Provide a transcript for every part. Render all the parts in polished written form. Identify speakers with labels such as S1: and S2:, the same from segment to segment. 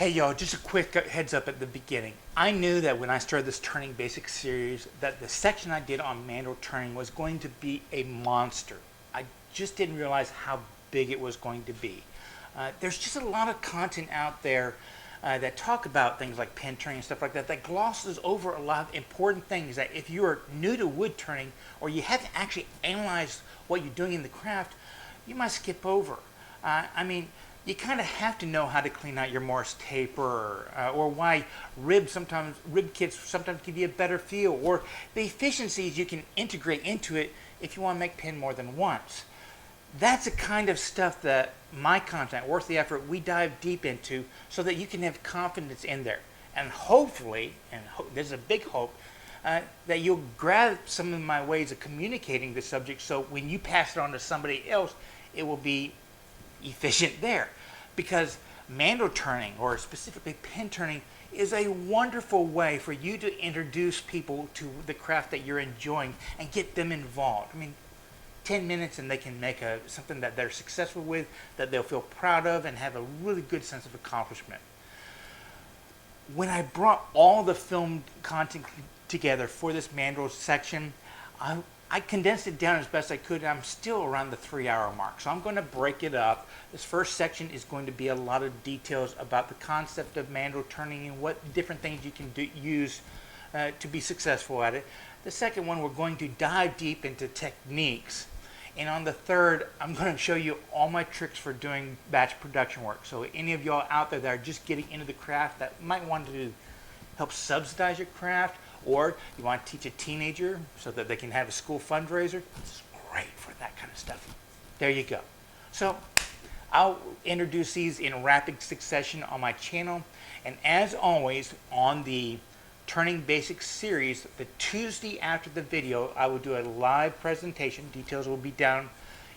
S1: Hey y'all, just a quick heads up at the beginning. I knew that when I started this Turning Basics series that the section I did on Mandrel turning was going to be a monster. I just didn't realize how big it was going to be. There's just a lot of content out there that talk about things like pen turning and stuff like that that glosses over a lot of important things that if you're new to wood turning or you haven't actually analyzed what you're doing in the craft, you might skip over. I mean, you kind of have to know how to clean out your Morse taper, or why rib kits sometimes give you a better feel, or the efficiencies you can integrate into it if you want to make pen more than once. That's the kind of stuff that my content, Worth the Effort, we dive deep into so that you can have confidence in there. And hopefully, there's a big hope, that you'll grab some of my ways of communicating the subject so when you pass it on to somebody else, it will be efficient there, because mandrel turning, or specifically pen turning, is a wonderful way for you to introduce people to the craft that you're enjoying and get them involved. I mean, 10 minutes and they can make something that they're successful with, that they'll feel proud of and have a really good sense of accomplishment. When I brought all the film content together for this mandrel section, I condensed it down as best I could, and I'm still around the 3-hour mark. So I'm going to break it up. This first section is going to be a lot of details about the concept of mandrel turning and what different things you can use to be successful at it. The second one, we're going to dive deep into techniques. And on the third, I'm going to show you all my tricks for doing batch production work. So any of y'all out there that are just getting into the craft that might want to help subsidize your craft, or you want to teach a teenager so that they can have a school fundraiser, it's great for that kind of stuff. There you go. So I'll introduce these in rapid succession on my channel. And as always, on the Turning Basics series, the Tuesday after the video, I will do a live presentation. Details will be down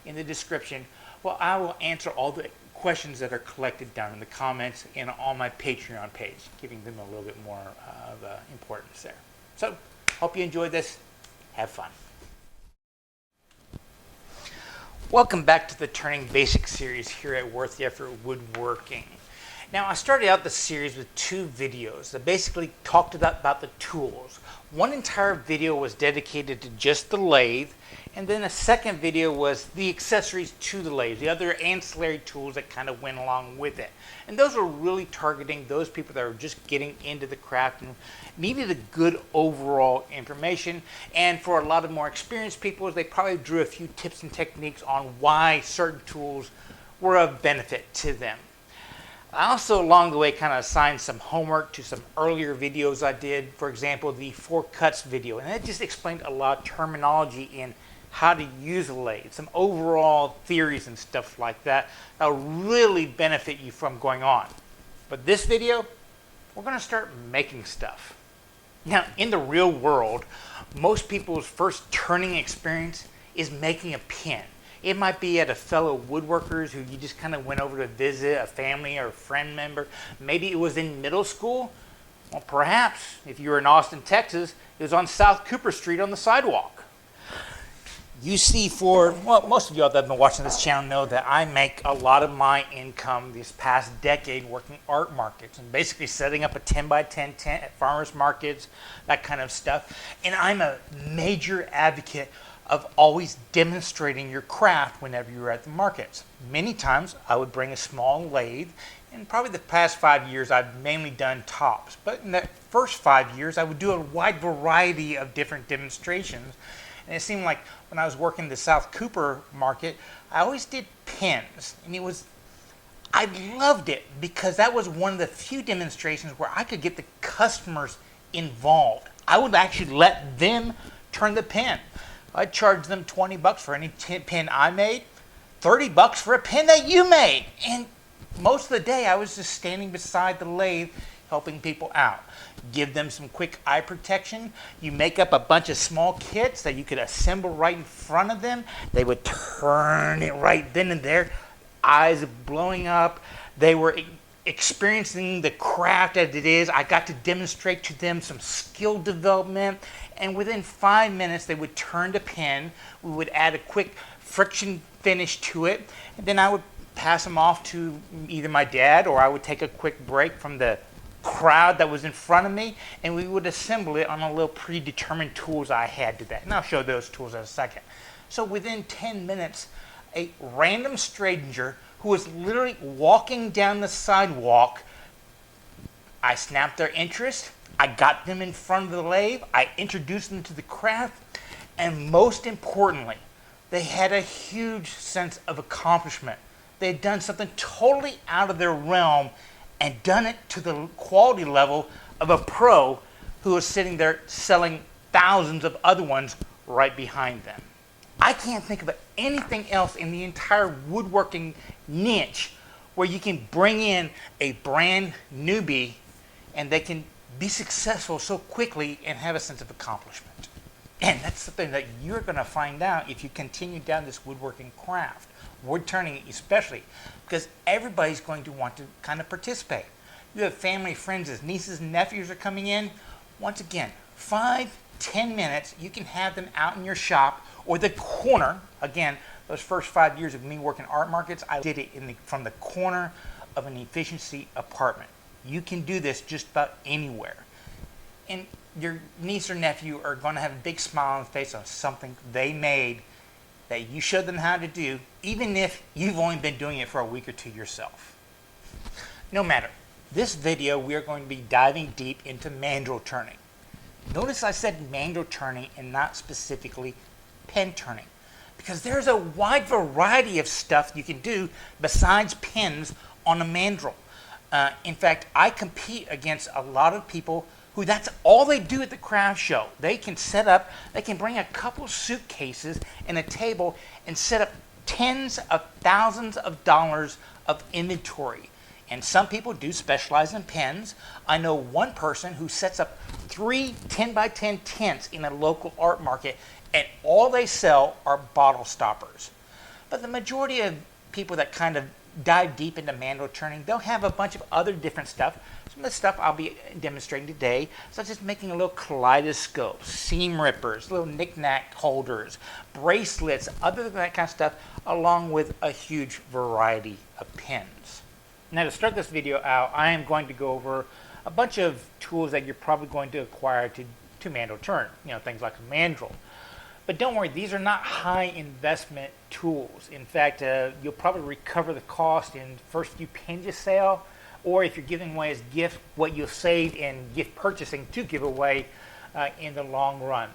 S1: in the description. Well, I will answer all the questions that are collected down in the comments and on my Patreon page, giving them a little bit more of importance there. So, hope you enjoyed this. Have fun. Welcome back to the Turning Basics series here at Worth the Effort Woodworking. Now, I started out the series with 2 videos that basically talked about the tools. One entire video was dedicated to just the lathe, and then a second video was the accessories to the lathe, the other ancillary tools that kind of went along with it. And those were really targeting those people that were just getting into the craft and needed a good overall information. And for a lot of more experienced people, they probably drew a few tips and techniques on why certain tools were of benefit to them. I also, along the way, kind of assigned some homework to some earlier videos I did. For example, the 4 cuts video, and that just explained a lot of terminology in how to use a lathe, some overall theories and stuff like that that will really benefit you from going on. But this video, we're going to start making stuff. Now, in the real world, most people's first turning experience is making a pen. It might be at a fellow woodworkers who you just kind of went over to visit, a family or a friend member. Maybe it was in middle school. Well, perhaps if you were in Austin, Texas, it was on South Cooper Street on the sidewalk. You see, most of y'all that have been watching this channel know that I make a lot of my income this past decade working art markets and basically setting up a 10x10 tent at farmers markets, that kind of stuff. And I'm a major advocate of always demonstrating your craft whenever you're at the markets. Many times I would bring a small lathe, and probably the past 5 years I've mainly done tops, but in the first 5 years I would do a wide variety of different demonstrations. And it seemed like when I was working the South Cooper market, I always did pens, and I loved it because that was one of the few demonstrations where I could get the customers involved. I would actually let them turn the pen. I'd charge them $20 for any pen I made, $30 for a pen that you made. And most of the day I was just standing beside the lathe helping people out. Give them some quick eye protection. You make up a bunch of small kits that you could assemble right in front of them. They would turn it right then and there, eyes blowing up. They were experiencing the craft as it is. I got to demonstrate to them some skill development, and within 5 minutes they would turn the pen. We would add a quick friction finish to it, and then I would pass them off to either my dad, or I would take a quick break from the crowd that was in front of me, and we would assemble it on a little predetermined tools I had today. And I'll show those tools in a second. So within 10 minutes, a random stranger who was literally walking down the sidewalk, I snapped their interest, I got them in front of the lathe, I introduced them to the craft, and most importantly, they had a huge sense of accomplishment. They had done something totally out of their realm and done it to the quality level of a pro who was sitting there selling thousands of other ones right behind them. I can't think of anything else in the entire woodworking niche where you can bring in a brand newbie and they can be successful so quickly and have a sense of accomplishment. And that's something that you're going to find out if you continue down this woodworking craft, wood turning especially, because everybody's going to want to kind of participate. You have family, friends, nieces and nephews are coming in. Once again, 5-10 minutes, you can have them out in your shop or the corner. Again, those first 5 years of me working art markets, I did it from the corner of an efficiency apartment. You can do this just about anywhere. And your niece or nephew are going to have a big smile on the face on something they made that you showed them how to do, even if you've only been doing it for a week or two yourself. No matter. This video, we are going to be diving deep into mandrel turning. Notice I said mandrel turning and not specifically pen turning, because there's a wide variety of stuff you can do besides pens on a mandrel. In fact, I compete against a lot of people who that's all they do at the craft show. They can set up, they can bring a couple suitcases and a table and set up tens of thousands of dollars of inventory. And some people do specialize in pens. I know one person who sets up 3 10x10 tents in a local art market, and all they sell are bottle stoppers. But the majority of people that kind of dive deep into mandrel turning, they'll have a bunch of other different stuff. Some of the stuff I'll be demonstrating today, such as making a little kaleidoscope, seam rippers, little knick-knack holders, bracelets, other than that kind of stuff, along with a huge variety of pens. Now, to start this video out, I am going to go over a bunch of tools that you're probably going to acquire to mandrel turn, things like a mandrel. But don't worry, these are not high investment tools. In fact, you'll probably recover the cost in the first few pens you sell, or if you're giving away as gift what you'll save in gift purchasing to give away in the long run.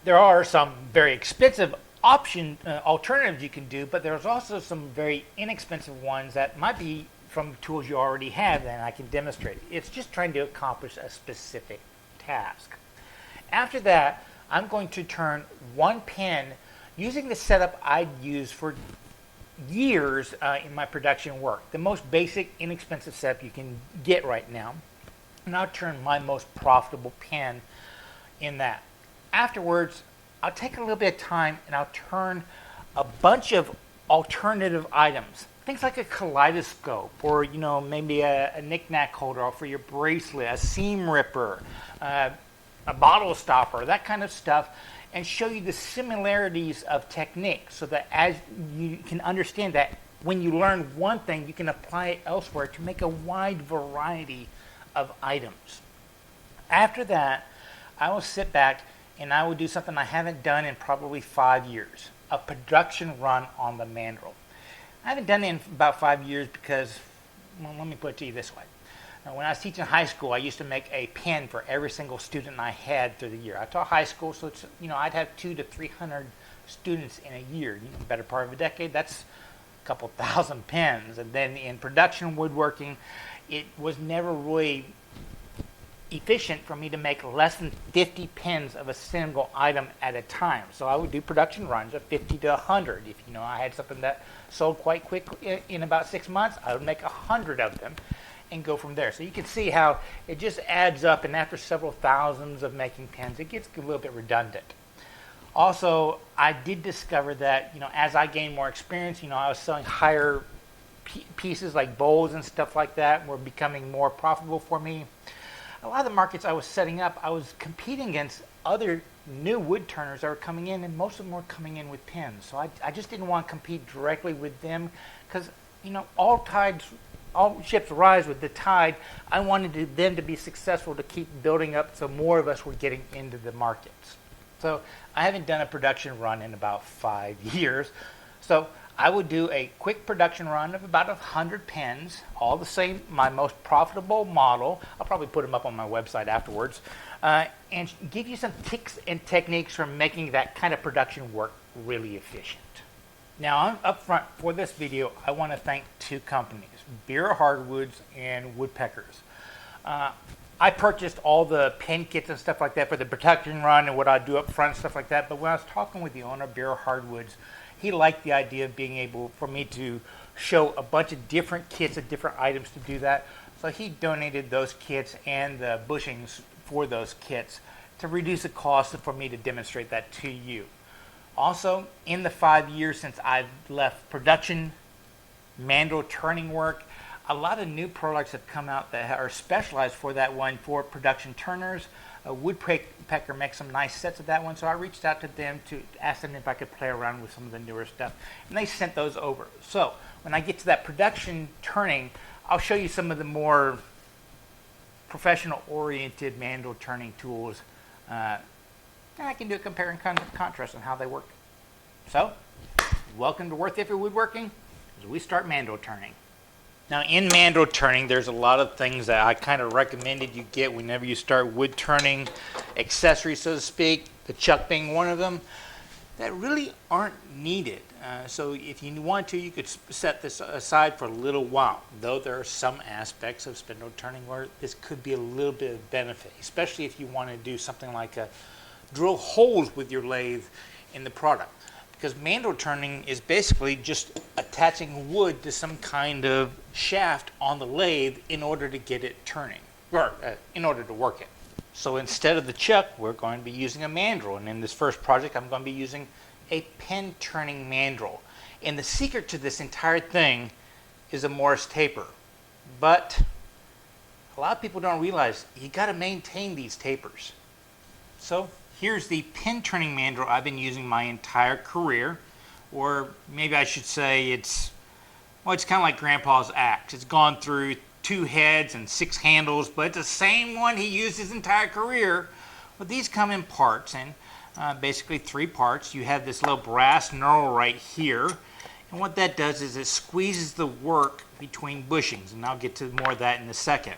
S1: There are some very expensive alternatives you can do, but there's also some very inexpensive ones that might be from tools you already have and I can demonstrate. It's just trying to accomplish a specific task. After that, I'm going to turn one pen using the setup I'd used for years in my production work. The most basic, inexpensive setup you can get right now. And I'll turn my most profitable pen in that. Afterwards, I'll take a little bit of time and I'll turn a bunch of alternative items. Things like a kaleidoscope, or maybe a knick-knack holder for your bracelet, a seam ripper, a bottle stopper, that kind of stuff, and show you the similarities of technique so that as you can understand that when you learn one thing, you can apply it elsewhere to make a wide variety of items. After that, I will sit back and I will do something I haven't done in probably 5 years, a production run on the mandrel. I haven't done it in about 5 years because, well, let me put it to you this way. When I was teaching high school, I used to make a pen for every single student I had through the year. I taught high school, so it's, I'd have 200 to 300 students in a year. Better part of a decade, that's a couple thousand pens. And then in production woodworking, it was never really efficient for me to make less than 50 pens of a single item at a time. So I would do production runs of 50 to 100. If I had something that sold quite quick in about 6 months, I would make 100 of them and go from there. So you can see how it just adds up, and after several thousands of making pens, it gets a little bit redundant. Also, I did discover that, as I gained more experience, I was selling higher pieces like bowls and stuff like that were becoming more profitable for me. A lot of the markets I was setting up, I was competing against other new wood turners that were coming in, and most of them were coming in with pins. So I just didn't want to compete directly with them, because you know, all ships rise with the tide. I wanted them to be successful, to keep building up so more of us were getting into the markets. So I haven't done a production run in about 5 years. So I would do a quick production run of about 100 pins, all the same, my most profitable model. I'll probably put them up on my website afterwards, and give you some tips and techniques for making that kind of production work really efficient. Now, up front for this video, I want to thank two companies, Beer Hardwoods and Woodpeckers. I purchased all the pin kits and stuff like that for the production run and what I do up front and stuff like that, but when I was talking with the owner of Beer Hardwoods, he liked the idea of being able for me to show a bunch of different kits and different items to do that. So he donated those kits and the bushings for those kits to reduce the cost for me to demonstrate that to you. Also, in the 5 years since I've left production mandrel turning work, a lot of new products have come out that are specialized for that one, for production turners. Woodpecker makes some nice sets of that one, so I reached out to them to ask them if I could play around with some of the newer stuff, and they sent those over. So when I get to that production turning, I'll show you some of the more professional-oriented mandrel turning tools, and I can do a compare and contrast on how they work. So, welcome to Worth It for Woodworking, as we start mandrel turning. Now, in mandrel turning, there's a lot of things that I kind of recommended you get whenever you start wood turning accessories, so to speak, the chuck being one of them, that really aren't needed. So if you want to, you could set this aside for a little while, though there are some aspects of spindle turning where this could be a little bit of benefit, especially if you want to do something like drill holes with your lathe in the product. Because mandrel turning is basically just attaching wood to some kind of shaft on the lathe in order to get it turning, or in order to work it. So instead of the chuck, we're going to be using a mandrel, and in this first project I'm going to be using a pin turning mandrel. And the secret to this entire thing is a Morse taper. But a lot of people don't realize you got to maintain these tapers. So here's the pin turning mandrel I've been using my entire career, or maybe I should say it's kind of like Grandpa's axe. It's gone through 2 heads and 6 handles, but it's the same one he used his entire career. But these come in parts, and basically 3 parts. You have this little brass knurl right here, and what that does is it squeezes the work between bushings, and I'll get to more of that in a second.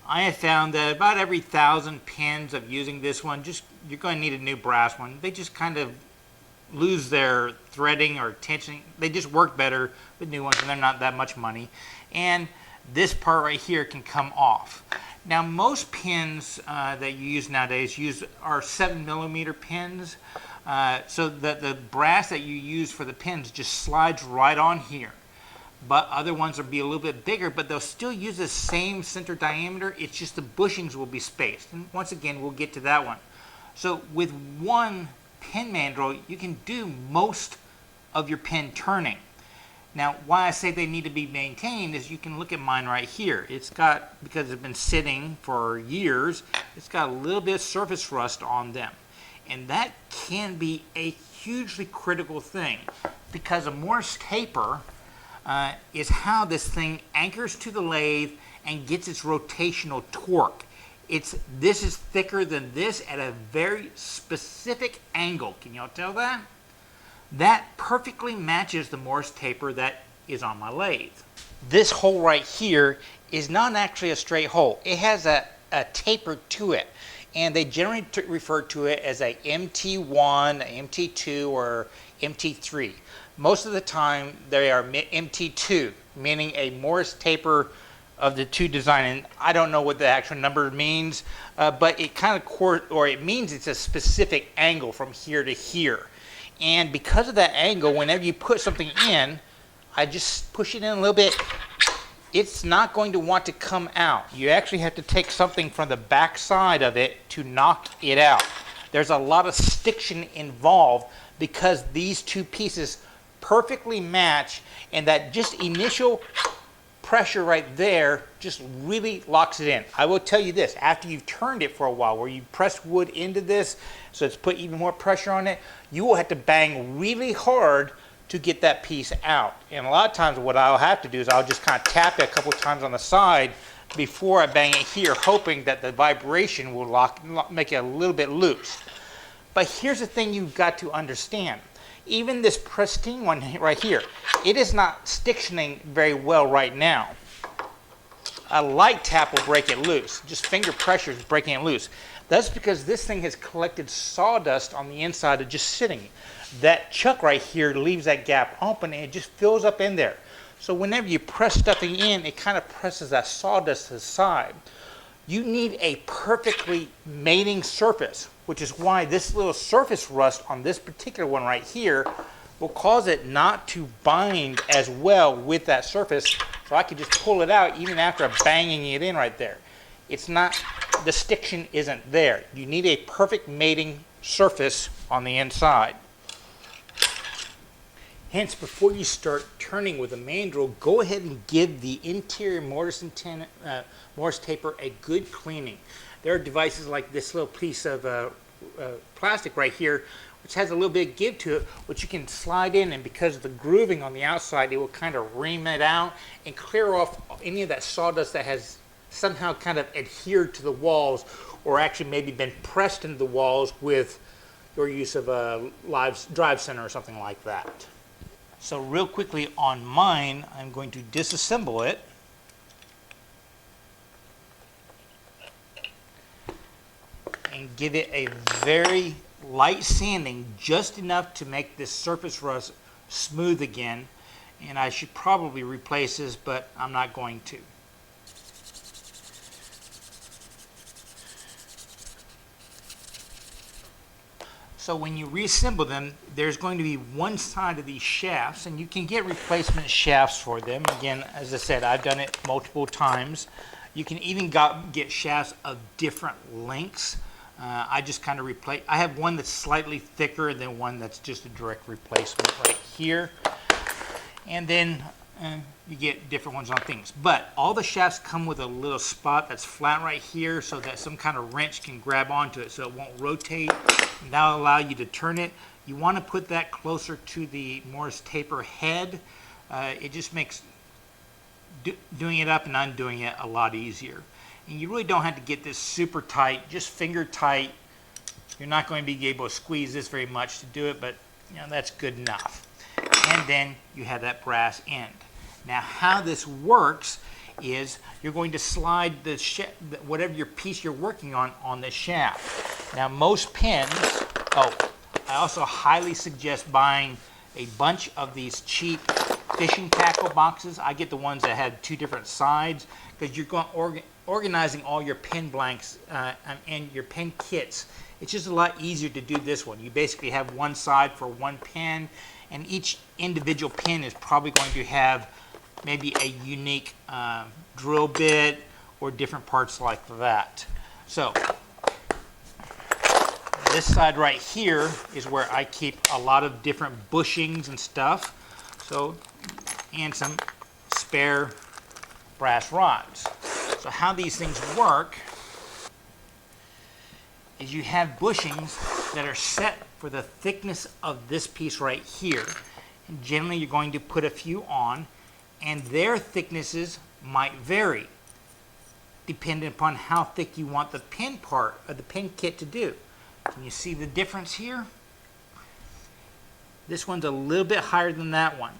S1: I have found that about every 1,000 pins of using this one, you're going to need a new brass one. They just kind of lose their threading or tensioning. They just work better with new ones, and they're not that much money. And this part right here can come off. Now, most pins that you use nowadays are 7mm pins, so that the brass that you use for the pins just slides right on here. But other ones will be a little bit bigger, but they'll still use the same center diameter. It's just the bushings will be spaced. And once again, we'll get to that one. So with one pin mandrel, you can do most of your pin turning. Now, why I say they need to be maintained is you can look at mine right here. It's got, because it's been sitting for years, it's got a little bit of surface rust on them. And that can be a hugely critical thing, because a Morse taper is how this thing anchors to the lathe and gets its rotational torque. This is thicker than this at a very specific angle. Can y'all tell that? That perfectly matches the Morse taper that is on my lathe. This hole right here is not actually a straight hole. It has a taper to it, and they generally refer to it as a MT1, a MT2, or MT3. Most of the time they are MT2, meaning a Morse taper of the 2 design, and I don't know what the actual number means, but it kind of it means it's a specific angle from here to here. And because of that angle, whenever you put something in, I just push it in a little bit, it's not going to want to come out. You actually have to take something from the back side of it to knock it out. There's a lot of stiction involved because these 2 pieces perfectly match, and that just initial pressure right there just really locks it in. I will tell you this, after you've turned it for a while, where you press wood into this, so it's put even more pressure on it, you will have to bang really hard to get that piece out. And a lot of times what I'll have to do is I'll just kind of tap it a couple times on the side before I bang it here, hoping that the vibration will make it a little bit loose. But here's the thing you've got to understand. Even this pristine one right here, it is not stickioning very well right now. A light tap will break it loose. Just finger pressure is breaking it loose. That's because this thing has collected sawdust on the inside of just sitting. That chuck right here leaves that gap open and it just fills up in there. So whenever you press stuffing in, it kind of presses that sawdust to the side. You need a perfectly mating surface, which is why this little surface rust on this particular one right here will cause it not to bind as well with that surface. So I could just pull it out even after banging it in right there. It's not, the stiction isn't there. You need a perfect mating surface on the inside. Hence, before you start turning with a mandrel, go ahead and give the interior mortise taper a good cleaning. There are devices like this little piece of plastic right here, which has a little bit of give to it, which you can slide in, and because of the grooving on the outside, it will kind of ream it out and clear off any of that sawdust that has somehow kind of adhered to the walls, or actually maybe been pressed into the walls with your use of a drive center or something like that. So real quickly on mine, I'm going to disassemble it. And give it a very light sanding, just enough to make this surface rust smooth again. And I should probably replace this, but I'm not going to. So when you reassemble them, there's going to be one side of these shafts, and you can get replacement shafts for them. Again, as I said, I've done it multiple times. You can even get shafts of different lengths. I just kind of replace. I have one that's slightly thicker than one that's just a direct replacement right here. And then you get different ones on things. But all the shafts come with a little spot that's flat right here so that some kind of wrench can grab onto it so it won't rotate. And that'll allow you to turn it. You want to put that closer to the mortise taper head. It just makes doing it up and undoing it a lot easier. And you really don't have to get this super tight, just finger tight. You're not going to be able to squeeze this very much to do it, but you know, that's good enough. And then you have that brass end. Now how this works is you're going to slide the whatever your piece you're working on the shaft. Now most pins, I also highly suggest buying a bunch of these cheap fishing tackle boxes. I get the ones that have two different sides because you're going organizing all your pin blanks and your pin kits. It's just a lot easier to do this one. You basically have one side for one pin, and each individual pin is probably going to have maybe a unique drill bit or different parts like that. So this side right here is where I keep a lot of different bushings and stuff. So, and some spare brass rods. So how these things work is you have bushings that are set for the thickness of this piece right here. And generally you're going to put a few on, and their thicknesses might vary depending upon how thick you want the pin part of the pin kit to do. Can you see the difference here? This one's a little bit higher than that one.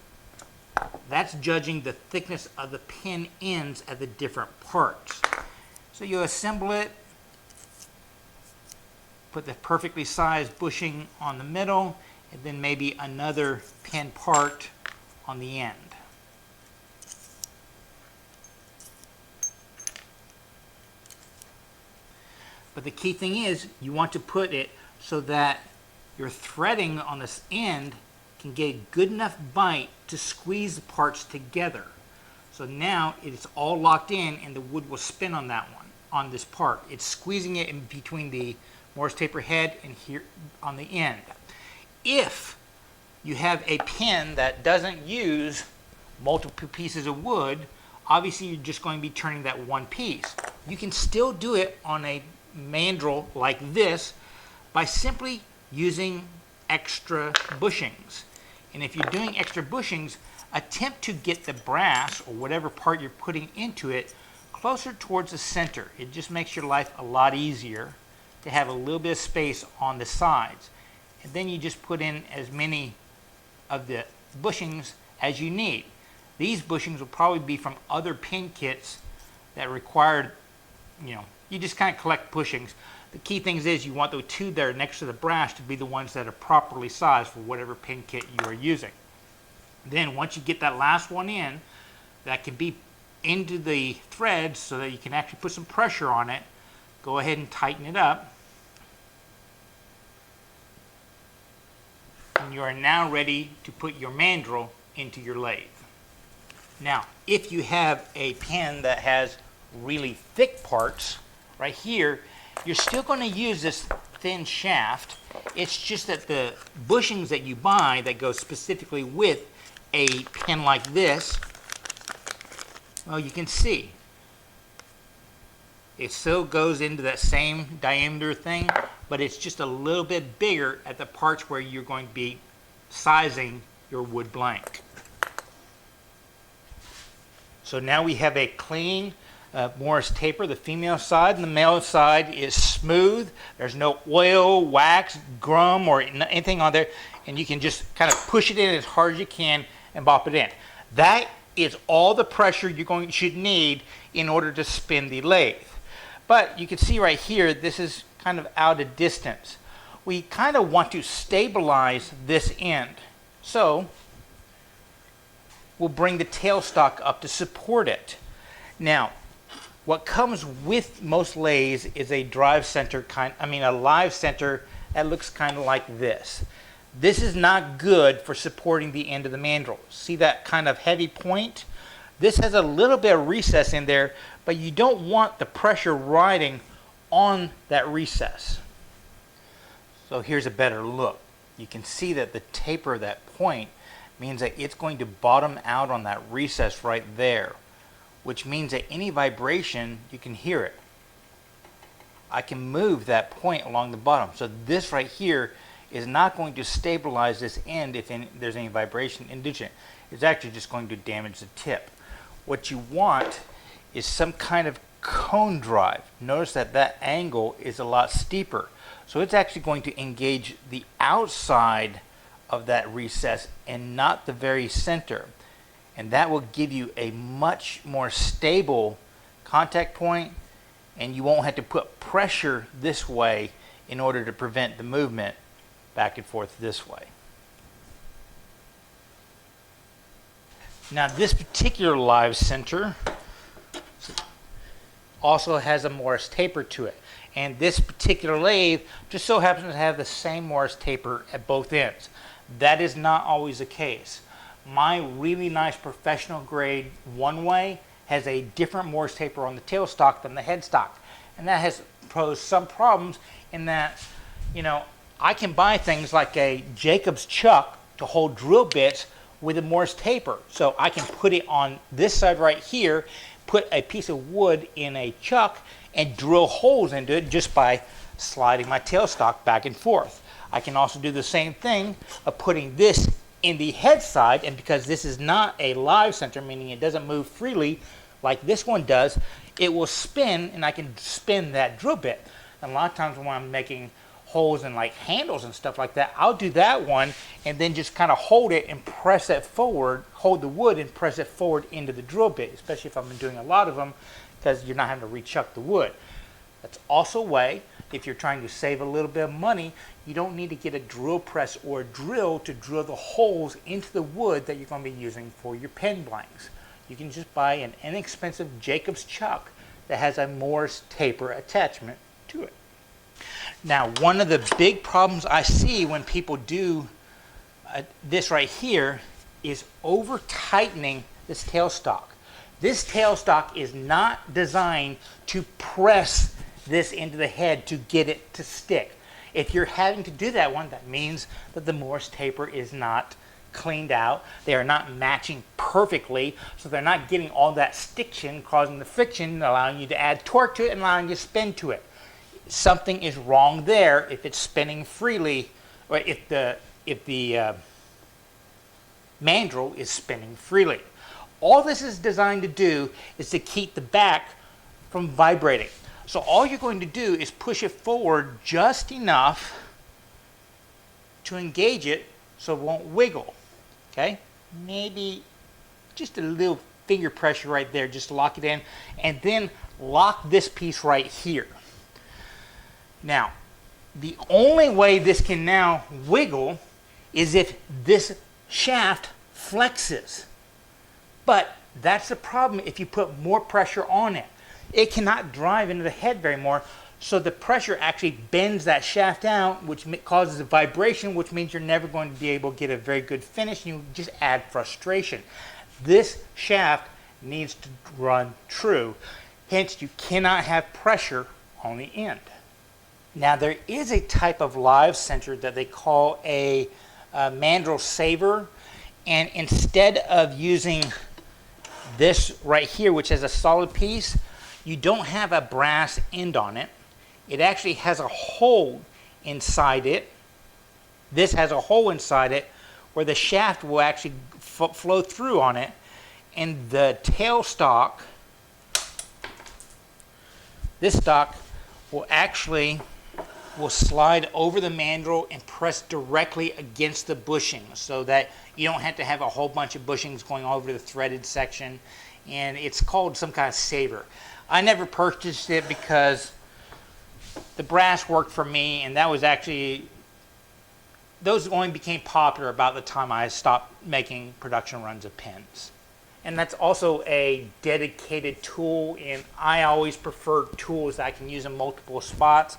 S1: That's judging the thickness of the pin ends at the different parts. So you assemble it, put the perfectly sized bushing on the middle, and then maybe another pin part on the end. But the key thing is you want to put it so that your threading on this end can get a good enough bite to squeeze the parts together. So now it's all locked in and the wood will spin on that one, on this part. It's squeezing it in between the mortise taper head and here on the end. If you have a pin that doesn't use multiple pieces of wood, obviously you're just going to be turning that one piece. You can still do it on a mandrel like this by simply using extra bushings. And if you're doing extra bushings, attempt to get the brass or whatever part you're putting into it closer towards the center. It just makes your life a lot easier to have a little bit of space on the sides. And then you just put in as many of the bushings as you need. These bushings will probably be from other pin kits that required, you just kind of collect bushings. The key thing is you want the two there next to the brass to be the ones that are properly sized for whatever pin kit you are using. Then once you get that last one in, that can be into the thread so that you can actually put some pressure on it, go ahead and tighten it up. And you are now ready to put your mandrel into your lathe. Now, if you have a pen that has really thick parts, right here, you're still going to use this thin shaft. It's just that the bushings that you buy that go specifically with a pen like this, well, you can see it still goes into that same diameter thing, but it's just a little bit bigger at the parts where you're going to be sizing your wood blank. So now we have a clean Morris taper. The female side and the male side is smooth. There's no oil, wax, gum, or anything on there. And you can just kind of push it in as hard as you can and bop it in. That is all the pressure you should need in order to spin the lathe. But you can see right here, this is kind of out of distance. We kind of want to stabilize this end. So we'll bring the tailstock up to support it. Now, what comes with most lathes is a drive center a live center that looks kind of like this. This is not good for supporting the end of the mandrel. See that kind of heavy point? This has a little bit of recess in there, but you don't want the pressure riding on that recess. So here's a better look. You can see that the taper of that point means that it's going to bottom out on that recess right there, which means that any vibration, you can hear it. I can move that point along the bottom. So this right here is not going to stabilize this end if there's any vibration inducing it. It's actually just going to damage the tip. What you want is some kind of cone drive. Notice that that angle is a lot steeper. So it's actually going to engage the outside of that recess and not the very center. And that will give you a much more stable contact point, and you won't have to put pressure this way in order to prevent the movement back and forth this way. Now this particular live center also has a Morris taper to it. And this particular lathe just so happens to have the same Morris taper at both ends. That is not always the case. My really nice professional grade one-way has a different Morris taper on the tailstock than the headstock. And that has posed some problems in that, I can buy things like a Jacob's chuck to hold drill bits with a Morris taper. So I can put it on this side right here, put a piece of wood in a chuck and drill holes into it just by sliding my tailstock back and forth. I can also do the same thing of putting this in the head side, and because this is not a live center, meaning it doesn't move freely like this one does, it will spin and I can spin that drill bit. And a lot of times when I'm making holes in like handles and stuff like that, I'll do that one and then just kind of hold it and press it forward, hold the wood and press it forward into the drill bit, especially if I'm doing a lot of them, because you're not having to rechuck the wood. That's also a way, if you're trying to save a little bit of money, you don't need to get a drill press or a drill to drill the holes into the wood that you're going to be using for your pen blanks. You can just buy an inexpensive Jacob's chuck that has a Morris taper attachment to it. Now, one of the big problems I see when people do this right here is over tightening this tailstock. This tailstock is not designed to press this into the head to get it to stick. If you're having to do that one, that means that the Morris taper is not cleaned out. They are not matching perfectly, so they're not getting all that stiction, causing the friction, allowing you to add torque to it and allowing you to spin to it. Something is wrong there if it's spinning freely, or if the mandrel is spinning freely. All this is designed to do is to keep the back from vibrating. So all you're going to do is push it forward just enough to engage it so it won't wiggle. Okay? Maybe just a little finger pressure right there, just to lock it in, and then lock this piece right here. Now, the only way this can now wiggle is if this shaft flexes. But that's the problem if you put more pressure on it. It cannot drive into the head very more, so the pressure actually bends that shaft out, which causes a vibration, which means you're never going to be able to get a very good finish, and you just add frustration. This shaft needs to run true, hence you cannot have pressure on the end. Now there is a type of live center that they call a mandrel saver, and instead of using this right here, which is a solid piece, you don't have a brass end on it. It actually has a hole inside it. This has a hole inside it where the shaft will actually flow through on it, and the tail stock, this stock will slide over the mandrel and press directly against the bushing, so that you don't have to have a whole bunch of bushings going all over the threaded section. And it's called some kind of saver. I never purchased it because the brass worked for me, and that was actually, those only became popular about the time I stopped making production runs of pins. And that's also a dedicated tool, and I always prefer tools that I can use in multiple spots.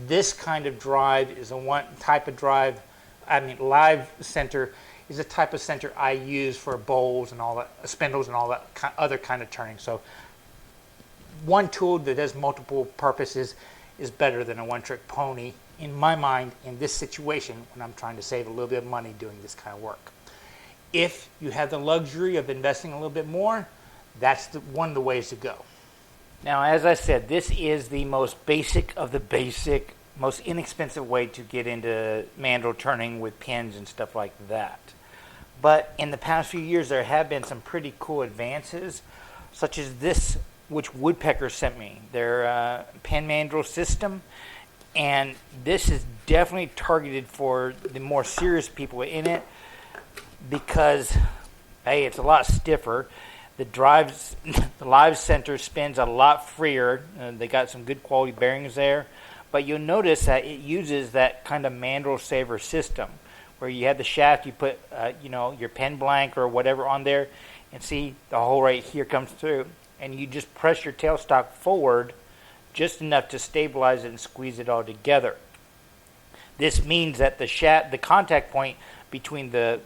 S1: This kind of drive is a one type of drive, live center is a type of center I use for bowls and all that, spindles and all that other kind of turning. So one tool that does multiple purposes is better than a one-trick pony, in my mind, in this situation when I'm trying to save a little bit of money doing this kind of work. If you have the luxury of investing a little bit more, that's one of the ways to go. Now, as I said, this is the most basic of the basic, most inexpensive way to get into mandrel turning with pins and stuff like that. But in the past few years, there have been some pretty cool advances, such as this, which Woodpecker sent me, their pen Mandrel System. And this is definitely targeted for the more serious people in it because, hey, it's a lot stiffer. The live center spins a lot freer. They got some good quality bearings there. But you'll notice that it uses that kind of mandrel saver system where you have the shaft, you put your pen blank or whatever on there, and see the hole right here comes through. And you just press your tailstock forward just enough to stabilize it and squeeze it all together. This means that the contact point between the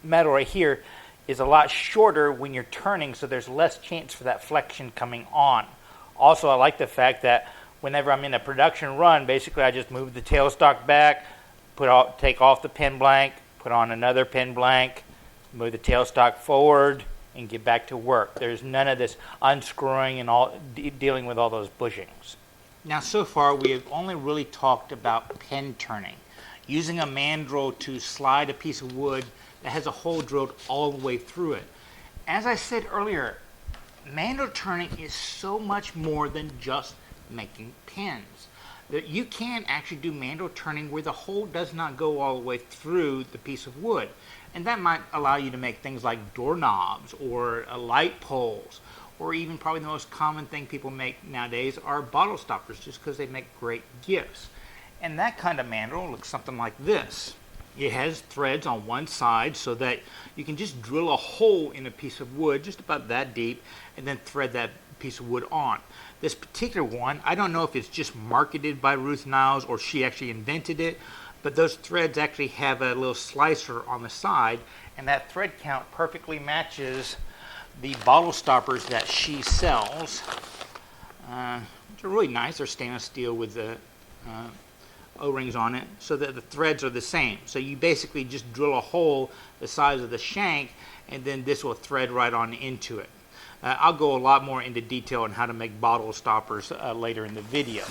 S1: metal right here is a lot shorter when you're turning, so there's less chance for that flexion coming on. Also, I like the fact that whenever I'm in a production run, basically I just move the tailstock back, take off the pin blank, put on another pin blank, move the tailstock forward, and get back to work. There's none of this unscrewing and all dealing with all those bushings. Now, so far we have only really talked about pen turning, using a mandrel to slide a piece of wood that has a hole drilled all the way through it. As I said earlier, mandrel turning is so much more than just making pins. You can actually do mandrel turning where the hole does not go all the way through the piece of wood. And that might allow you to make things like doorknobs or light poles, or even probably the most common thing people make nowadays are bottle stoppers, just because they make great gifts. And that kind of mandrel looks something like this. It has threads on one side so that you can just drill a hole in a piece of wood just about that deep and then thread that piece of wood on. This particular one, I don't know if it's just marketed by Ruth Niles or she actually invented it, but those threads actually have a little slicer on the side, and that thread count perfectly matches the bottle stoppers that she sells, which are really nice. They're stainless steel with the O-rings on it so that the threads are the same. So you basically just drill a hole the size of the shank, and then this will thread right on into it. I'll go a lot more into detail on how to make bottle stoppers later in the video.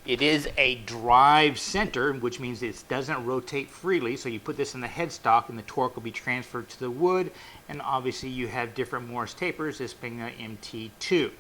S1: It is a drive center, which means it doesn't rotate freely. So you put this in the headstock and the torque will be transferred to the wood. And obviously you have different Morse tapers, this being an MT2.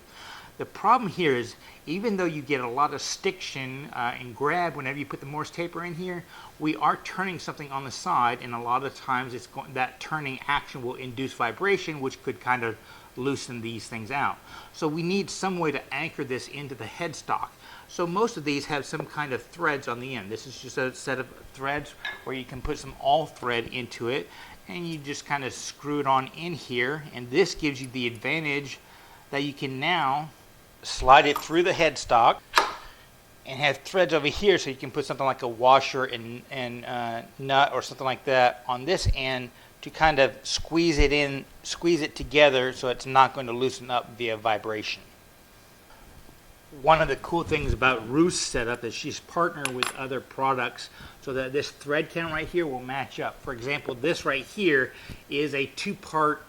S1: The problem here is, even though you get a lot of stiction and grab whenever you put the Morse taper in here, we are turning something on the side, and a lot of times that turning action will induce vibration, which could kind of loosen these things out. So we need some way to anchor this into the headstock. So most of these have some kind of threads on the end. This is just a set of threads where you can put some all thread into it, and you just kind of screw it on in here, and this gives you the advantage that you can now slide it through the headstock and have threads over here, so you can put something like a washer and nut or something like that on this end to kind of squeeze it together so it's not going to loosen up via vibration. One of the cool things about Ruth's setup is she's partnered with other products so that this thread count right here will match up. For example, this right here is a 2-part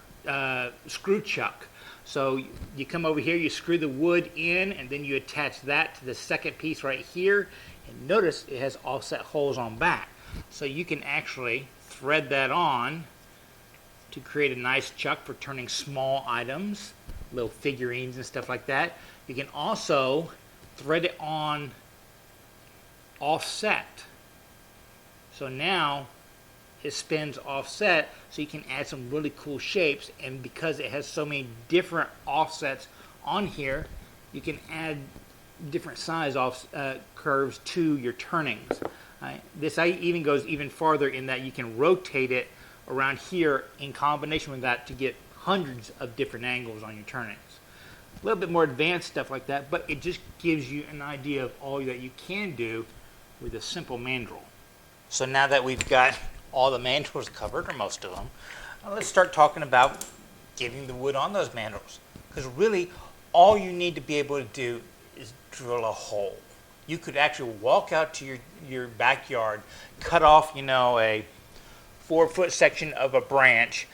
S1: screw chuck. So you come over here, you screw the wood in, and then you attach that to the second piece right here. And notice it has offset holes on back. So you can actually thread that on to create a nice chuck for turning small items, little figurines and stuff like that. You can also thread it on offset. So now it spins offset, so you can add some really cool shapes, and because it has so many different offsets on here, you can add different size curves to your turnings. This even goes even farther in that you can rotate it around here in combination with that to get hundreds of different angles on your turnings. A little bit more advanced stuff like that, but it just gives you an idea of all that you can do with a simple mandrel. So now that we've got all the mandrels covered, or most of them, let's start talking about getting the wood on those mandrels. Because really, all you need to be able to do is drill a hole. You could actually walk out to your backyard, cut off, a 4-foot section of a branch,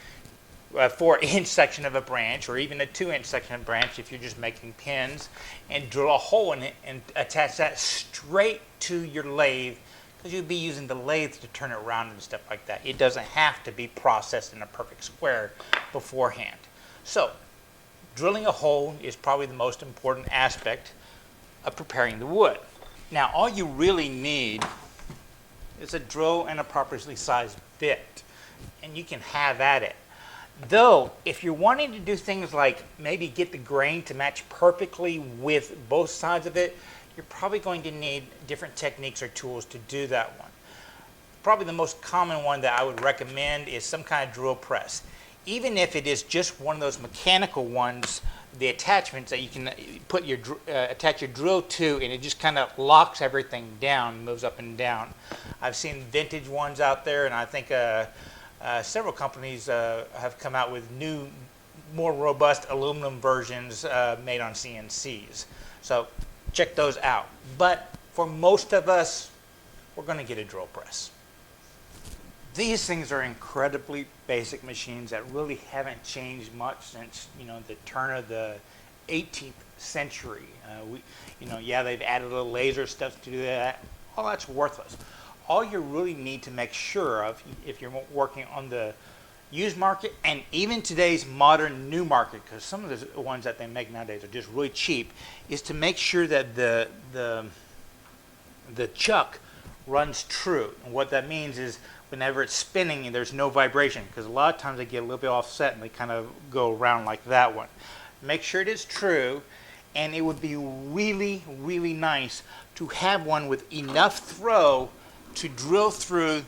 S1: a 4-inch section of a branch, or even a 2-inch section of a branch if you're just making pins, and drill a hole in it and attach that straight to your lathe, because you'd be using the lathe to turn it around and stuff like that. It doesn't have to be processed in a perfect square beforehand. So drilling a hole is probably the most important aspect of preparing the wood. Now all you really need is a drill and a properly sized bit, and you can have at it. Though, if you're wanting to do things like maybe get the grain to match perfectly with both sides of it, you're probably going to need different techniques or tools to do that one. Probably the most common one that I would recommend is some kind of drill press. Even if it is just one of those mechanical ones, the attachments that you can put attach your drill to, and it just kind of locks everything down, moves up and down. I've seen vintage ones out there, and I think several companies have come out with new, more robust aluminum versions made on CNCs. So check those out. But for most of us, we're going to get a drill press. These things are incredibly basic machines that really haven't changed much since the turn of the 18th century. Yeah, they've added a little laser stuff to do that. All that's worthless. All you really need to make sure of, if you're working on the used market and even today's modern new market, because some of the ones that they make nowadays are just really cheap, is to make sure that the chuck runs true. And what that means is whenever it's spinning and there's no vibration, because a lot of times they get a little bit offset and they kind of go around like that one. Make sure it is true, and it would be really, really nice to have one with enough throw to drill through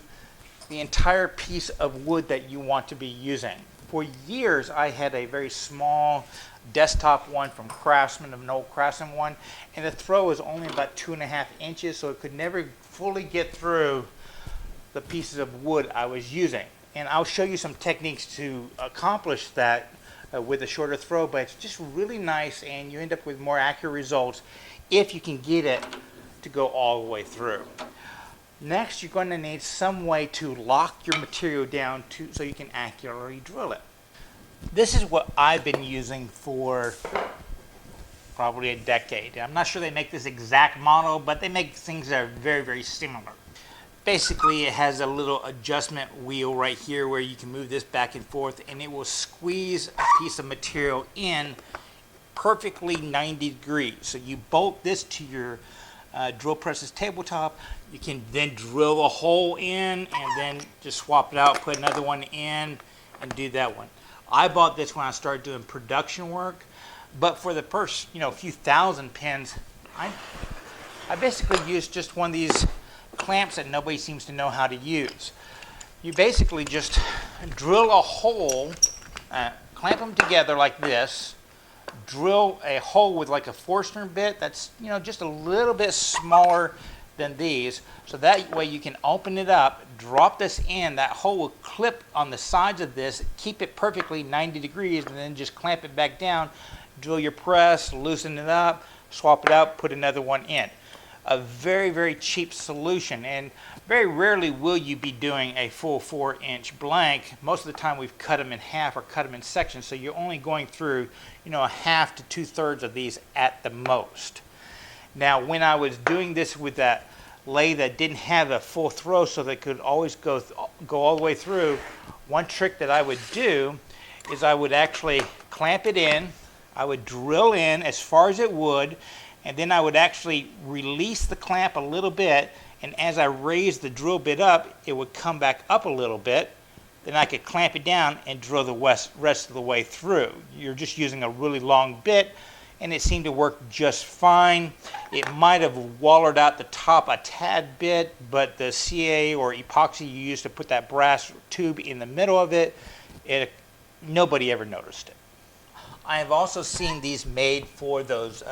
S1: the entire piece of wood that you want to be using. For years, I had a very small desktop one from Craftsman, an old Craftsman one, and the throw was only about 2.5 inches, so it could never fully get through the pieces of wood I was using. And I'll show you some techniques to accomplish that with a shorter throw, but it's just really nice, and you end up with more accurate results if you can get it to go all the way through. Next, you're going to need some way to lock your material down so you can accurately drill it. This is what I've been using for probably a decade. I'm not sure they make this exact model, but they make things that are very, very similar. Basically, it has a little adjustment wheel right here where you can move this back and forth, and it will squeeze a piece of material in perfectly 90 degrees. So you bolt this to your drill press's tabletop. You can then drill a hole in and then just swap it out, put another one in, and do that one. I bought this when I started doing production work, but for the first few thousand pins, I basically used just one of these clamps that nobody seems to know how to use. You basically just drill a hole, clamp them together like this, drill a hole with like a Forstner bit that's just a little bit smaller than these, so that way you can open it up, drop this in, that hole will clip on the sides of this, keep it perfectly 90 degrees, and then just clamp it back down, drill your press, loosen it up, swap it out, put another one in. A very, very cheap solution, and very rarely will you be doing a full 4-inch blank. Most of the time we've cut them in half or cut them in sections, so you're only going through a half to 2/3 of these at the most. Now, when I was doing this with that lathe that didn't have a full throw so that it could always go all the way through, one trick that I would do is I would actually clamp it in, I would drill in as far as it would, and then I would actually release the clamp a little bit, and as I raised the drill bit up, it would come back up a little bit. Then I could clamp it down and drill the rest of the way through. You're just using a really long bit, and it seemed to work just fine. It might have wallered out the top a tad bit, but the CA or epoxy you used to put that brass tube in the middle of it, nobody ever noticed it. I have also seen these made for those,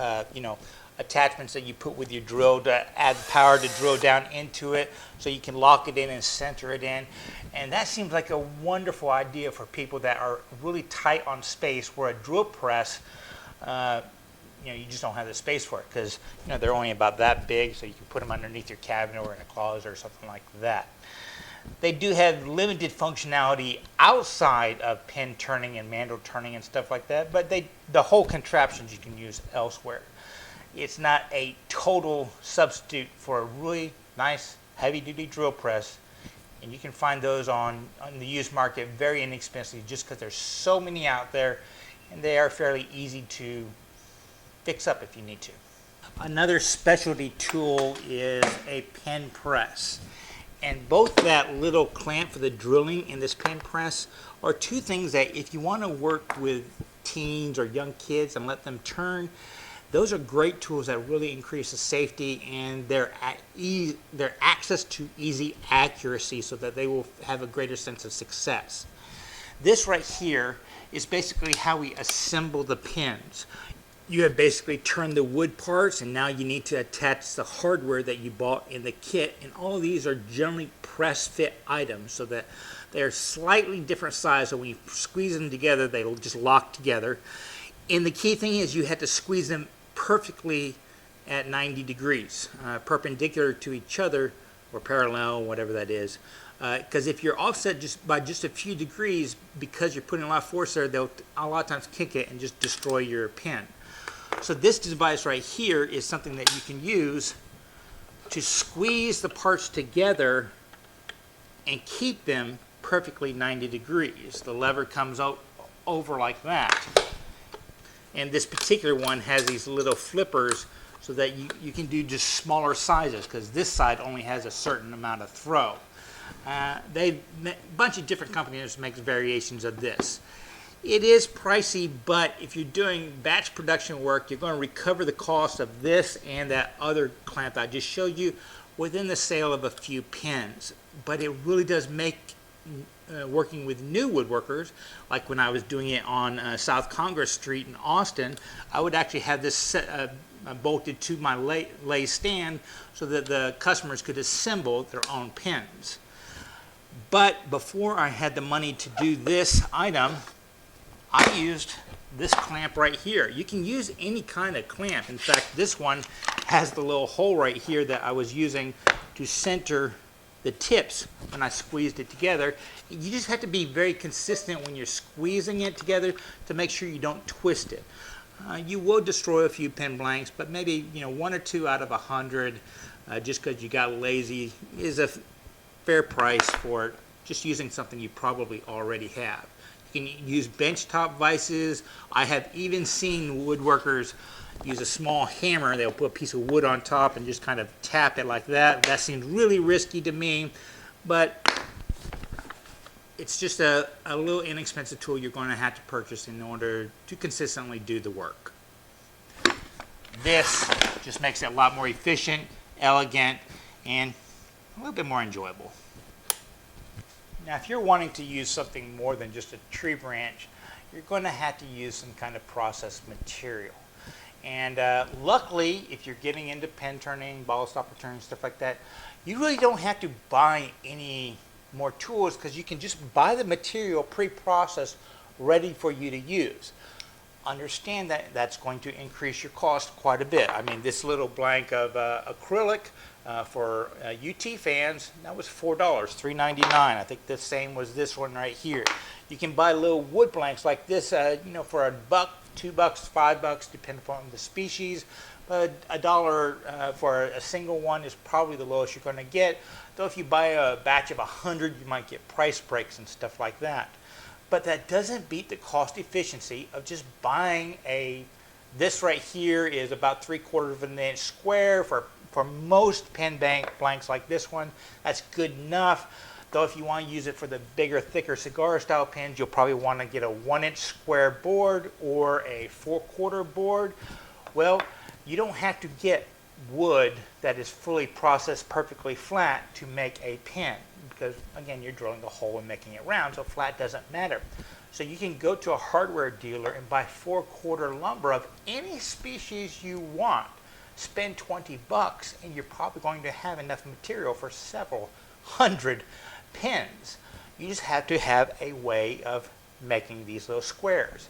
S1: attachments that you put with your drill to add power to drill down into it, so you can lock it in and center it in. And that seems like a wonderful idea for people that are really tight on space, where a drill press, you just don't have the space for it, because they're only about that big, so you can put them underneath your cabinet or in a closet or something like that. They do have limited functionality outside of pin turning and mandrel turning and stuff like that, but the whole contraptions you can use elsewhere. It's not a total substitute for a really nice heavy-duty drill press, and you can find those on the used market very inexpensively, just because there's so many out there, and they are fairly easy to fix up if you need to. Another specialty tool is a pen press. And both that little clamp for the drilling and this pen press are two things that, if you want to work with teens or young kids and let them turn, those are great tools that really increase the safety and their access to easy accuracy, so that they will have a greater sense of success. This right here is basically how we assemble the pins. You have basically turned the wood parts, and now you need to attach the hardware that you bought in the kit, and all of these are generally press fit items, so that they're slightly different size, so when you squeeze them together, they will just lock together. And the key thing is you have to squeeze them perfectly at 90 degrees, perpendicular to each other, or parallel, whatever that is. Because if you're offset by just a few degrees, because you're putting a lot of force there, they'll a lot of times kick it and just destroy your pen. So this device right here is something that you can use to squeeze the parts together and keep them perfectly 90 degrees. The lever comes out over like that. And this particular one has these little flippers, so that you can do just smaller sizes, because this side only has a certain amount of throw. A bunch of different companies make variations of this. It is pricey, but if you're doing batch production work, you're going to recover the cost of this and that other clamp I just showed you within the sale of a few pins. But it really does make working with new woodworkers, like when I was doing it on South Congress Street in Austin, I would actually have this bolted to my lathe stand so that the customers could assemble their own pins. But before I had the money to do this item, I used this clamp right here. You can use any kind of clamp. In fact, this one has the little hole right here that I was using to center the tips when I squeezed it together. You just have to be very consistent when you're squeezing it together to make sure you don't twist it. You will destroy a few pin blanks, but maybe 1 or 2 out of 100, just because you got lazy, is a fair price for just using something you probably already have. You can use benchtop vices. I have even seen woodworkers use a small hammer. They'll put a piece of wood on top and just kind of tap it like that. That seems really risky to me, but it's just a little inexpensive tool you're going to have to purchase in order to consistently do the work. This just makes it a lot more efficient, elegant, and a little bit more enjoyable. Now, if you're wanting to use something more than just a tree branch, you're going to have to use some kind of processed material. And luckily, if you're getting into pen turning, ball stopper turning, stuff like that, you really don't have to buy any more tools, because you can just buy the material pre-processed, ready for you to use. Understand that that's going to increase your cost quite a bit. I mean, this little blank of acrylic for UT fans, that was $4, $3.99. I think the same was this one right here. You can buy little wood blanks like this, for $1, $2, $5, depending upon the species. But $1 for a single one is probably the lowest you're going to get. Though if you buy a batch of 100, you might get price breaks and stuff like that. But that doesn't beat the cost efficiency of just buying this right here is about 3/4 of an inch square for most pen blanks like this one. That's good enough. Though if you want to use it for the bigger, thicker cigar style pens, you'll probably want to get a 1-inch square board or a 4/4 board. Well, you don't have to get wood that is fully processed perfectly flat to make a pen, because again, you're drilling a hole and making it round, so flat doesn't matter. So you can go to a hardware dealer and buy 4/4 lumber of any species you want. Spend $20 and you're probably going to have enough material for several hundred pens. You just have to have a way of making these little squares.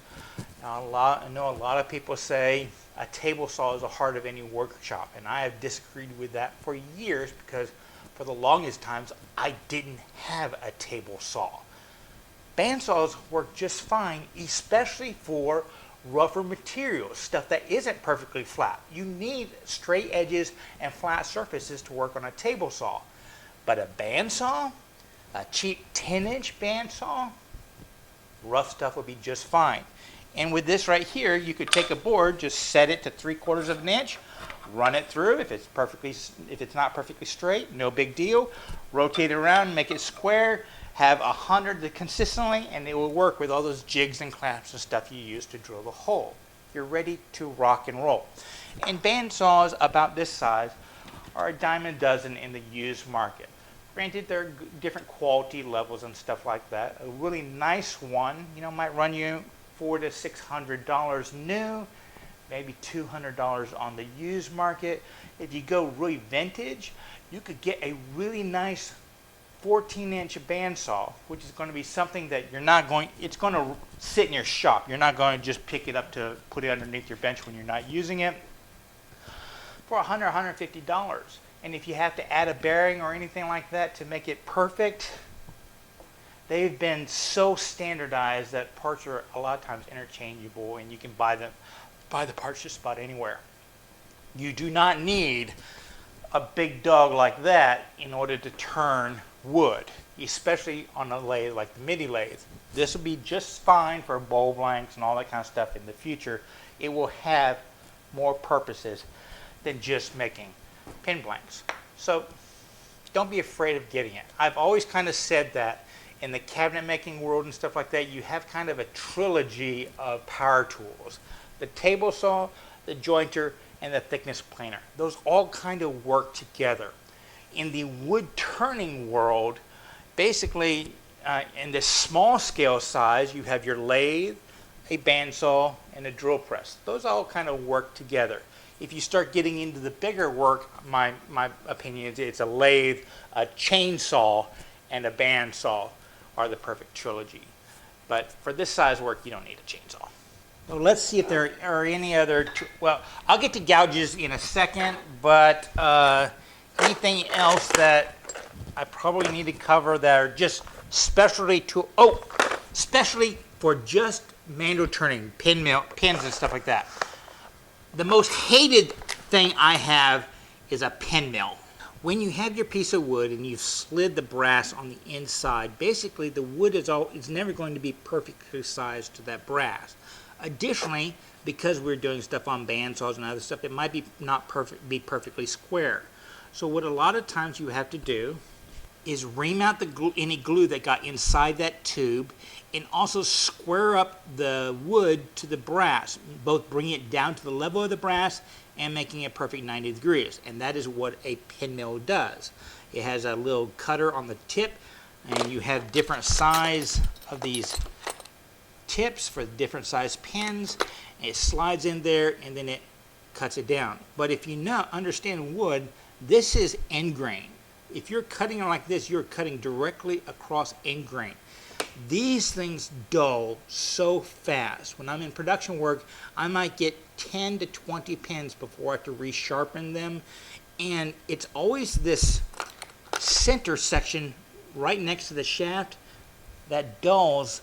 S1: Now, I know a lot of people say a table saw is the heart of any workshop, and I have disagreed with that for years, because for the longest times I didn't have a table saw. Bandsaws work just fine, especially for rougher materials, stuff that isn't perfectly flat. You need straight edges and flat surfaces to work on a table saw. But a bandsaw, a cheap 10-inch bandsaw, rough stuff will be just fine. And with this right here, you could take a board, just set it to 3/4 of an inch, run it through. If it's not perfectly straight, no big deal. Rotate it around, make it square, have 100 consistently, and it will work with all those jigs and clamps and stuff you use to drill the hole. You're ready to rock and roll. And bandsaws about this size are a dime a dozen in the used market. Granted, there are different quality levels and stuff like that. A really nice one, might run you $400 to $600 new, maybe $200 on the used market. If you go really vintage, you could get a really nice 14-inch bandsaw, which is going to be something that it's going to sit in your shop. You're not going to just pick it up to put it underneath your bench when you're not using it, for $100, $150. And if you have to add a bearing or anything like that to make it perfect, they've been so standardized that parts are a lot of times interchangeable, and you can buy the parts just about anywhere. You do not need a big dog like that in order to turn wood, especially on a lathe like the MIDI lathe. This will be just fine for bowl blanks and all that kind of stuff in the future. It will have more purposes than just making pin blanks. So don't be afraid of getting it. I've always kind of said that in the cabinet making world and stuff like that, you have kind of a trilogy of power tools: the table saw, the jointer, and the thickness planer. Those all kind of work together. In the wood turning world, basically in this small scale size, you have your lathe, a bandsaw, and a drill press. Those all kind of work together. If you start getting into the bigger work, my opinion is it's a lathe, a chainsaw, and a bandsaw are the perfect trilogy. But for this size work, you don't need a chainsaw. So let's see if there are any other, well, I'll get to gouges in a second, but anything else that I probably need to cover that are just specialty especially for just mandrel turning, pins and stuff like that. The most hated thing I have is a pin mill. When you have your piece of wood and you've slid the brass on the inside, basically the wood is never going to be perfectly sized to that brass. Additionally, because we're doing stuff on bandsaws and other stuff, it might be be perfectly square. So what a lot of times you have to do is ream out any glue that got inside that tube, and also square up the wood to the brass, both bringing it down to the level of the brass and making it perfect 90 degrees. And that is what a pin mill does. It has a little cutter on the tip, and you have different size of these tips for different size pins. It slides in there and then it cuts it down. But if you understand wood, this is end grain. If you're cutting it like this, you're cutting directly across end grain. These things dull so fast. When I'm in production work, I might get 10 to 20 pins before I have to resharpen them. And it's always this center section right next to the shaft that dulls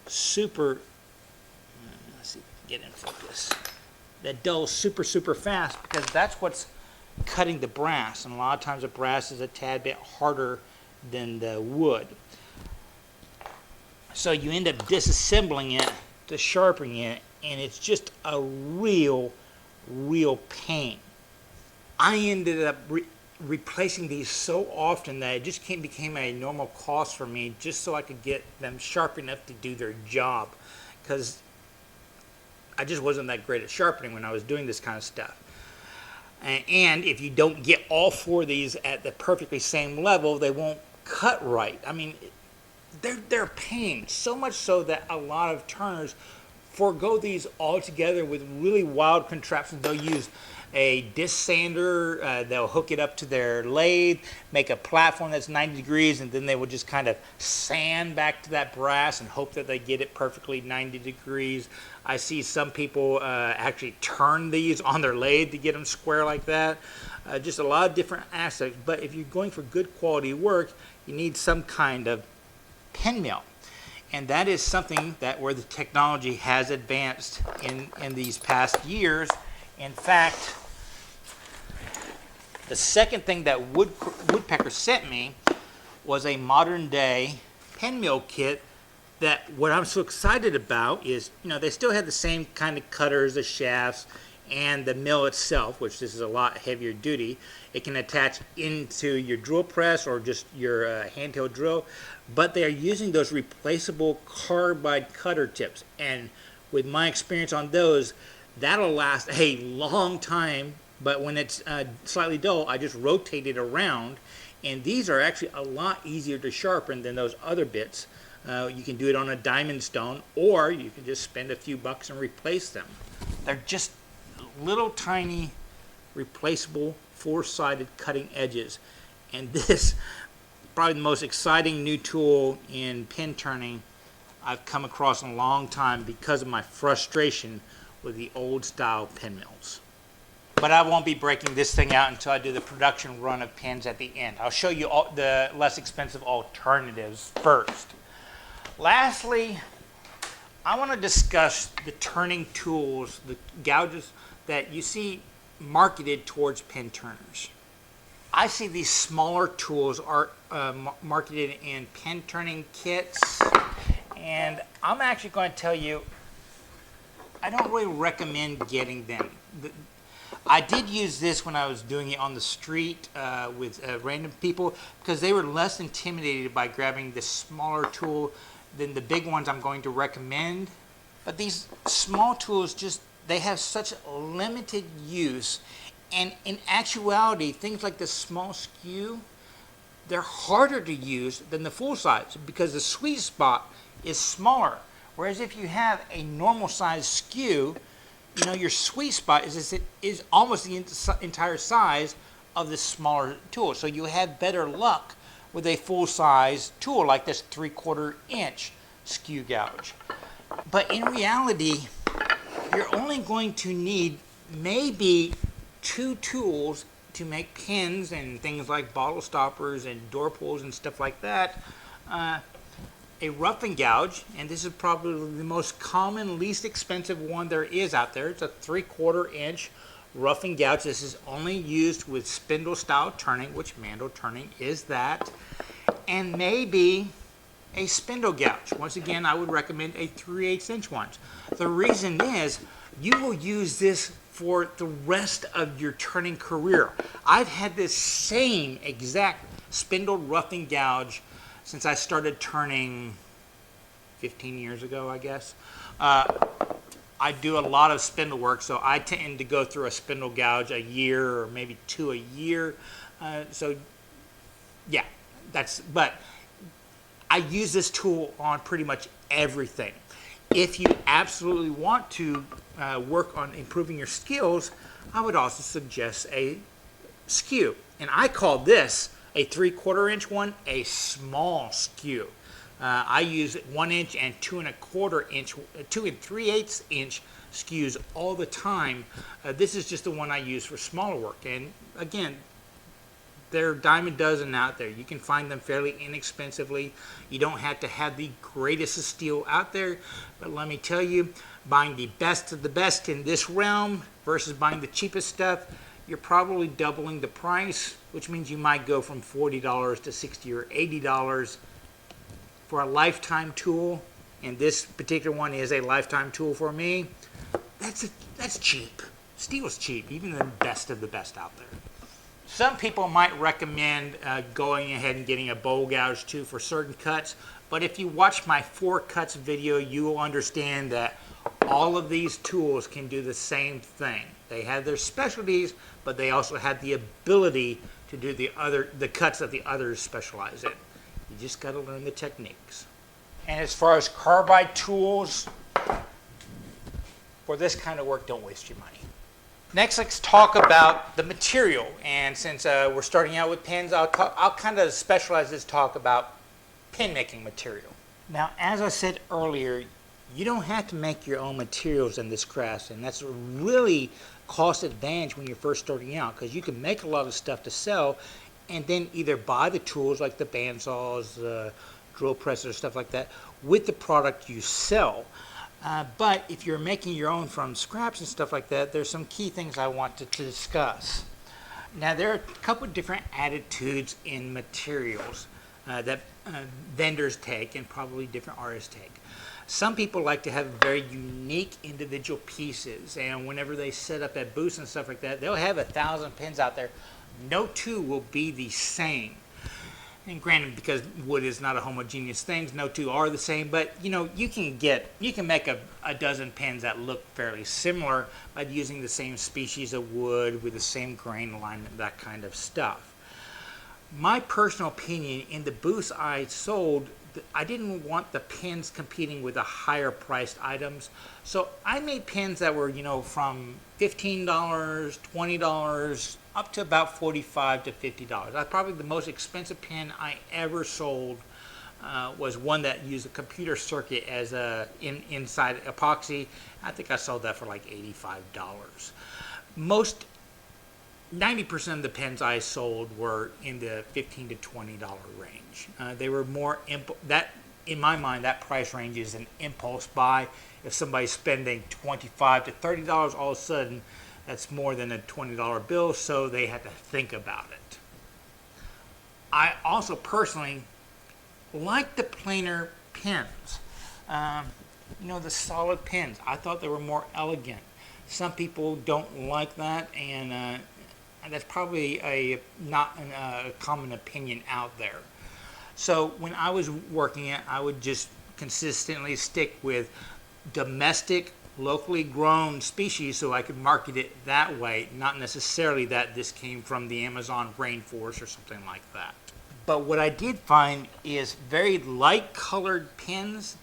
S1: super, let's see if we can get in focus, that dulls super fast, because that's what's cutting the brass. And a lot of times the brass is a tad bit harder than the wood. So you end up disassembling it to sharpening it, and it's just a real pain. I ended up replacing these so often that it just became a normal cost for me, just so I could get them sharp enough to do their job, because I just wasn't that great at sharpening when I was doing this kind of stuff. And if you don't get all four of these at the perfectly same level, they won't cut right. I mean, they're a pain, so much so that a lot of turners forego these altogether with really wild contraptions. They'll use a disc sander, they'll hook it up to their lathe, make a platform that's 90 degrees, and then they will just kind of sand back to that brass and hope that they get it perfectly 90 degrees. I see some people actually turn these on their lathe to get them square like that. Just a lot of different aspects. But if you're going for good quality work, you need some kind of pin mill. And that is something where the technology has advanced in these past years. In fact, the second thing that Woodpecker sent me was a modern day pin mill kit. That what I'm so excited about is, they still have the same kind of cutters, the shafts, and the mill itself, which this is a lot heavier duty. It can attach into your drill press or just your handheld drill, but they are using those replaceable carbide cutter tips. And with my experience on those, that'll last a long time, but when it's slightly dull, I just rotate it around, and these are actually a lot easier to sharpen than those other bits. You can do it on a diamond stone, or you can just spend a few bucks and replace them. They're just little tiny replaceable four-sided cutting edges, and this probably the most exciting new tool in pin turning I've come across in a long time, because of my frustration with the old style pin mills. But I won't be breaking this thing out until I do the production run of pins at the end. I'll show you all the less expensive alternatives first. Lastly, I want to discuss the turning tools, the gouges that you see marketed towards pin turners. I see these smaller tools are marketed in pin turning kits, and I'm actually going to tell you I don't really recommend getting them. I did use this when I was doing it on the street with random people, because they were less intimidated by grabbing this smaller tool than the big ones I'm going to recommend. But these small tools they have such limited use, and in actuality, things like the small skew, they're harder to use than the full size, because the sweet spot is smaller. Whereas if you have a normal size skew, your sweet spot is almost the entire size of this smaller tool. So you have better luck with a full size tool like this 3/4 inch skew gouge. But in reality, you're only going to need maybe 2 tools to make pins and things like bottle stoppers and door pulls and stuff like that. A rough and gouge, and this is probably the most common, least expensive one there is out there. It's a 3/4 inch rough and gouge. This is only used with spindle style turning, which Mandrel turning is that. And maybe a spindle gouge. Once again, I would recommend a 3/8 inch one. The reason is you will use this for the rest of your turning career. I've had this same exact spindle rough and gouge since I started turning 15 years ago, I guess. I do a lot of spindle work, so I tend to go through a spindle gouge a year or maybe 2 a year. So yeah, but I use this tool on pretty much everything. If you absolutely want to work on improving your skills, I would also suggest a skew. And I call this a 3/4 inch one a small skew. I use 1 inch and 2 1/4 inch, 2 3/8 inch skews all the time. This is just the one I use for smaller work. And again, there are a dime a dozen out there. You can find them fairly inexpensively. You don't have to have the greatest of steel out there. But let me tell you, buying the best of the best in this realm versus buying the cheapest stuff, you're probably doubling the price, which means you might go from $40 to $60 or $80 for a lifetime tool. And this particular one is a lifetime tool for me. That's cheap. Steel's cheap, even the best of the best out there. Some people might recommend going ahead and getting a bowl gouge too for certain cuts, but if you watch my 4 cuts video, you will understand that all of these tools can do the same thing. They have their specialties, but they also have the ability to do the cuts that the others specialize in. You just got to learn the techniques. And as far as carbide tools, for this kind of work, don't waste your money. Next, let's talk about the material. And since we're starting out with pins, I'll kind of specialize this talk about pin making material. Now, as I said earlier, you don't have to make your own materials in this craft, and that's a really cost advantage when you're first starting out, because you can make a lot of stuff to sell and then either buy the tools like the bandsaws, drill presses, stuff like that with the product you sell. But if you're making your own from scraps and stuff like that, there's some key things I want to discuss. Now, there are a couple of different attitudes in materials that vendors take and probably different artists take. Some people like to have very unique individual pieces, and whenever they set up at booths and stuff like that, they'll have 1,000 pins out there. No two will be the same. And granted, because wood is not a homogeneous thing, no two are the same, but you know, you can make a dozen pins that look fairly similar by using the same species of wood with the same grain alignment, that kind of stuff. My personal opinion, in the booths I sold, I didn't want the pins competing with the higher priced items, so I made pins that were, you know, from $15, $20 up to about $45 to $50. Probably the most expensive pin I ever sold was one that used a computer circuit as inside epoxy. I think I sold that for like $85. 90% of the pins I sold were in the $15 to $20 range. They were more in my mind, that price range is an impulse buy. If somebody's spending $25 to $30, all of a sudden that's more than a $20 bill, so they had to think about it. I also personally like the plainer pins. You know, the solid pins. I thought they were more elegant. Some people don't like that, and that's probably not a common opinion out there. So when I was working it, I would just consistently stick with domestic, locally grown species so I could market it that way, not necessarily that this came from the Amazon rainforest or something like that. But what I did find is very light colored pins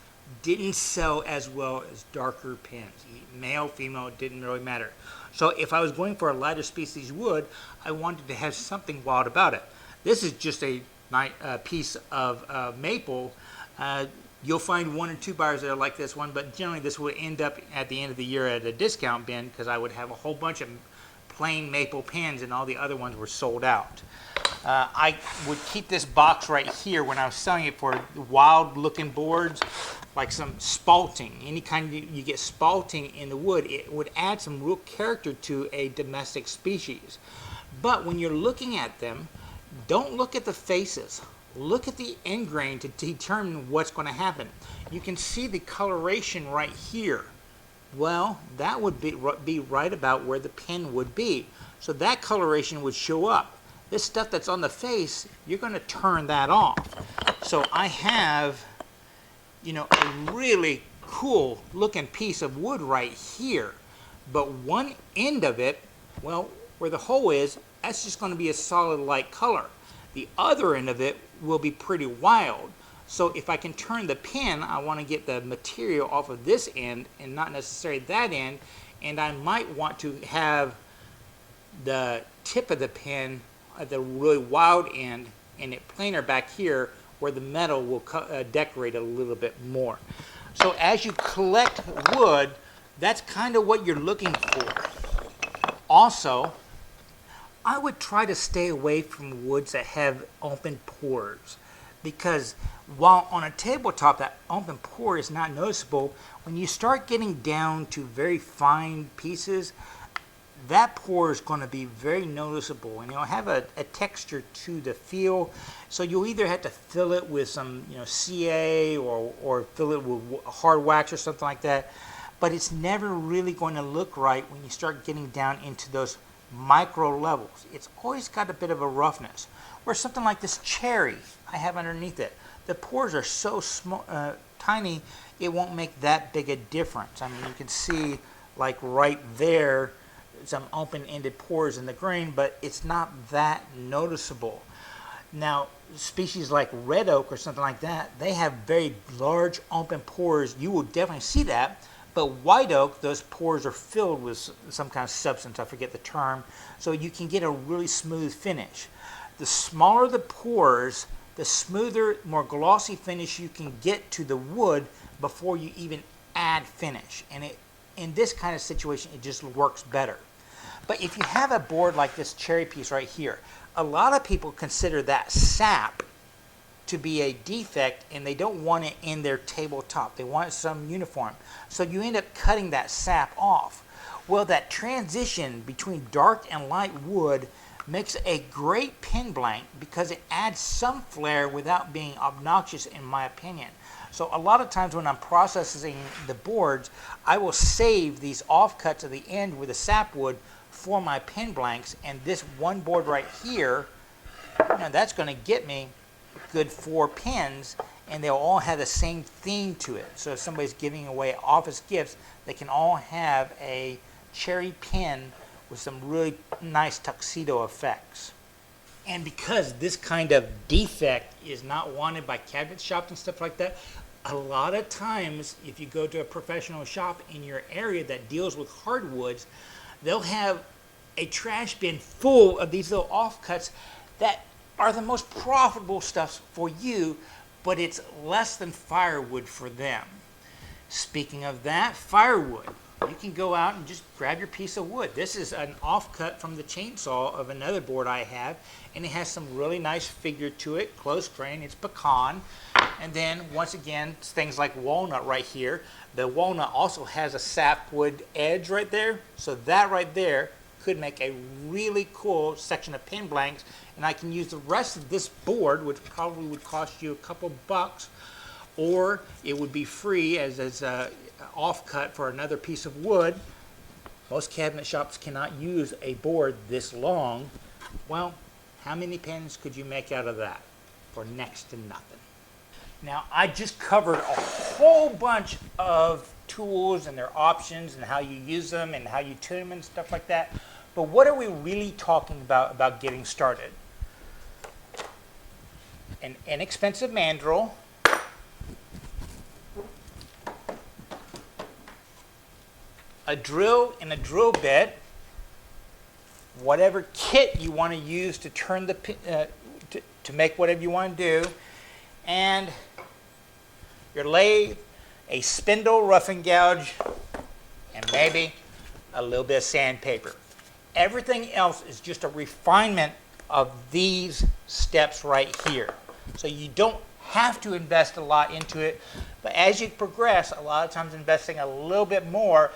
S1: didn't sell as well as darker pins. Male, female, it didn't really matter. So if I was going for a lighter species wood, I wanted to have something wild about it. This is just a piece of maple. You'll find one or two buyers that are like this one, but generally this would end up at the end of the year at a discount bin because I would have a whole bunch of plain maple pens and all the other ones were sold out. I would keep this box right here when I was selling it for wild looking boards, like some spalting. Any kind you get spalting in the wood, it would add some real character to a domestic species. But when you're looking at them, don't look at the faces. Look at the end grain to determine what's going to happen. You can see the coloration right here. Well, that would be right about where the pen would be. So that coloration would show up. This stuff that's on the face, you're going to turn that off. So I have, you know, a really cool looking piece of wood right here. But one end of it, well, where the hole is, that's just going to be a solid light color. The other end of it will be pretty wild. So if I can turn the pen, I want to get the material off of this end and not necessarily that end. And I might want to have the tip of the pen at the really wild end and it planar back here where the metal will decorate a little bit more. So as you collect wood, that's kind of what you're looking for. Also, I would try to stay away from woods that have open pores, because while on a tabletop that open pore is not noticeable, when you start getting down to very fine pieces, that pore is going to be very noticeable, and it'll have a texture to the feel. So you'll either have to fill it with some, you know, CA or fill it with hard wax or something like that. But it's never really going to look right when you start getting down into those micro levels. It's always got a bit of a roughness. Or something like this cherry I have underneath it. The pores are so small, tiny, it won't make that big a difference. I mean, you can see like right there some open-ended pores in the grain, but it's not that noticeable. Now, species like red oak or something like that, they have very large open pores. You will definitely see that. But white oak, those pores are filled with some kind of substance, I forget the term, so you can get a really smooth finish. The smaller the pores, the smoother, more glossy finish you can get to the wood before you even add finish. And in this kind of situation, it just works better. But if you have a board like this cherry piece right here, a lot of people consider that sap to be a defect and they don't want it in their tabletop. They want some uniform. So you end up cutting that sap off. Well, that transition between dark and light wood makes a great pen blank because it adds some flair without being obnoxious, in my opinion. So a lot of times when I'm processing the boards, I will save these offcuts at the end with the sapwood for my pen blanks, and this one board right here, you know, that's going to get me good 4 pens, and they'll all have the same theme to it. So if somebody's giving away office gifts, they can all have a cherry pen with some really nice tuxedo effects. And because this kind of defect is not wanted by cabinet shops and stuff like that, a lot of times if you go to a professional shop in your area that deals with hardwoods, they'll have a trash bin full of these little offcuts that are the most profitable stuff for you, but it's less than firewood for them. Speaking of that, firewood. You can go out and just grab your piece of wood. This is an offcut from the chainsaw of another board I have, and it has some really nice figure to it, close grain, it's pecan. And then once again, things like walnut right here. The walnut also has a sapwood edge right there, so that right there could make a really cool section of pen blanks, and I can use the rest of this board, which probably would cost you a couple bucks, or it would be free as a offcut for another piece of wood. Most cabinet shops cannot use a board this long. Well, how many pens could you make out of that for next to nothing? Now, I just covered a whole bunch of tools and their options and how you use them and how you tune them and stuff like that. But what are we really talking about getting started? An inexpensive mandrel, a drill and a drill bit, whatever kit you want to use to turn the to make whatever you want to do, and your lathe, a spindle, rough and gouge, and maybe a little bit of sandpaper. Everything else is just a refinement of these steps right here. So you don't have to invest a lot into it, but as you progress, a lot of times investing a little bit more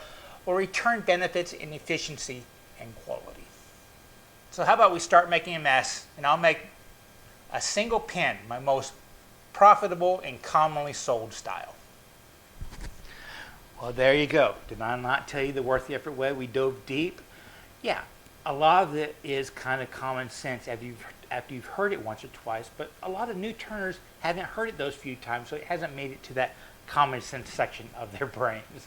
S1: will return benefits in efficiency and quality. So how about we start making a mess, and I'll make a single pin, my most profitable and commonly sold style. Well, there you go. Did I not tell you the worth the effort way? We dove deep. Yeah, a lot of it is kind of common sense after you've heard it once or twice, but a lot of new turners haven't heard it those few times, so it hasn't made it to that common sense section of their brains.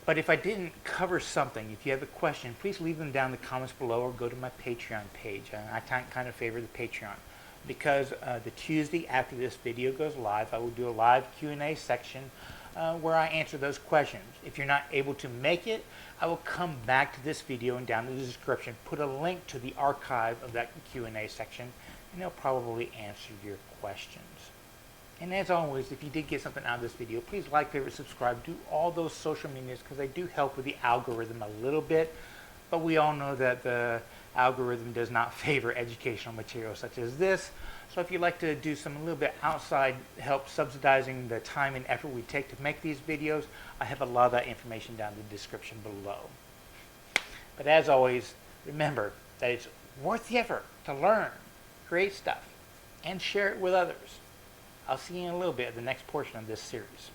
S1: But if I didn't cover something, if you have a question, please leave them down in the comments below or go to my Patreon page. I kind of favor the Patreon because the Tuesday after this video goes live, I will do a live Q&A section where I answer those questions. If you're not able to make it, I will come back to this video and down in the description put a link to the archive of that Q&A section, and they'll probably answer your questions. And as always, if you did get something out of this video, please like, favorite, subscribe, do all those social medias because they do help with the algorithm a little bit, but we all know that the algorithm does not favor educational material such as this. So if you'd like to do a little bit outside help subsidizing the time and effort we take to make these videos, I have a lot of that information down in the description below. But as always, remember that it's worth the effort to learn, create stuff, and share it with others. I'll see you in a little bit in the next portion of this series.